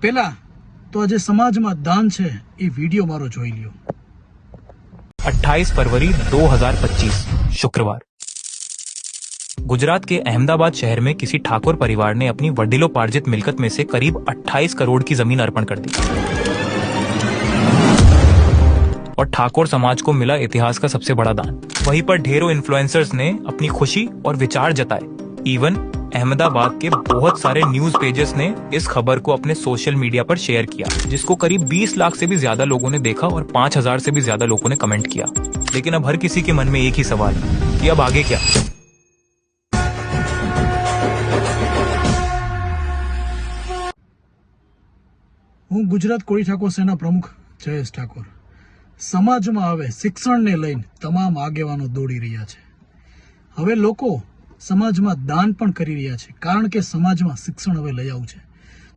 પહેલા તો આજે સમાજમાં દાન છે એ વિડીયો મારો જોઈ લ્યો। 28 फरवरी 2025 शुक्रवार गुजरात के अहमदाबाद शहर में किसी ठाकुर परिवार ने अपनी वडिलोपार्जित मिल्कत में से करीब 28 करोड़ की जमीन अर्पण कर दी और ठाकुर समाज को मिला इतिहास का सबसे बड़ा दान। वहीं पर ढेरों इन्फ्लुएंसर्स ने अपनी खुशी और विचार जताए। इवन अहमदाबाद के बहुत सारे न्यूज पेजेस ने इस खबर को अपने सोशल मीडिया पर शेयर किया, जिसको करीब 20 लाख से भी ज्यादा लोगों ने देखा और 5000 से भी ज्यादा लोगों ने कमेंट किया। लेकिन अब हर किसी के मन में एक ही सवाल कि अब आगे क्या। હું ગુજરાત કોળી ઠાકોર સેના પ્રમુખ જયેશ ઠાકોર। સમાજમાં હવે શિક્ષણને લઈને તમામ આગેવાનો દોડી રહ્યા છે। હવે લોકો સમાજમાં દાન પણ કરી રહ્યા છે, કારણ કે સમાજમાં શિક્ષણ હવે લઈ આવું છે।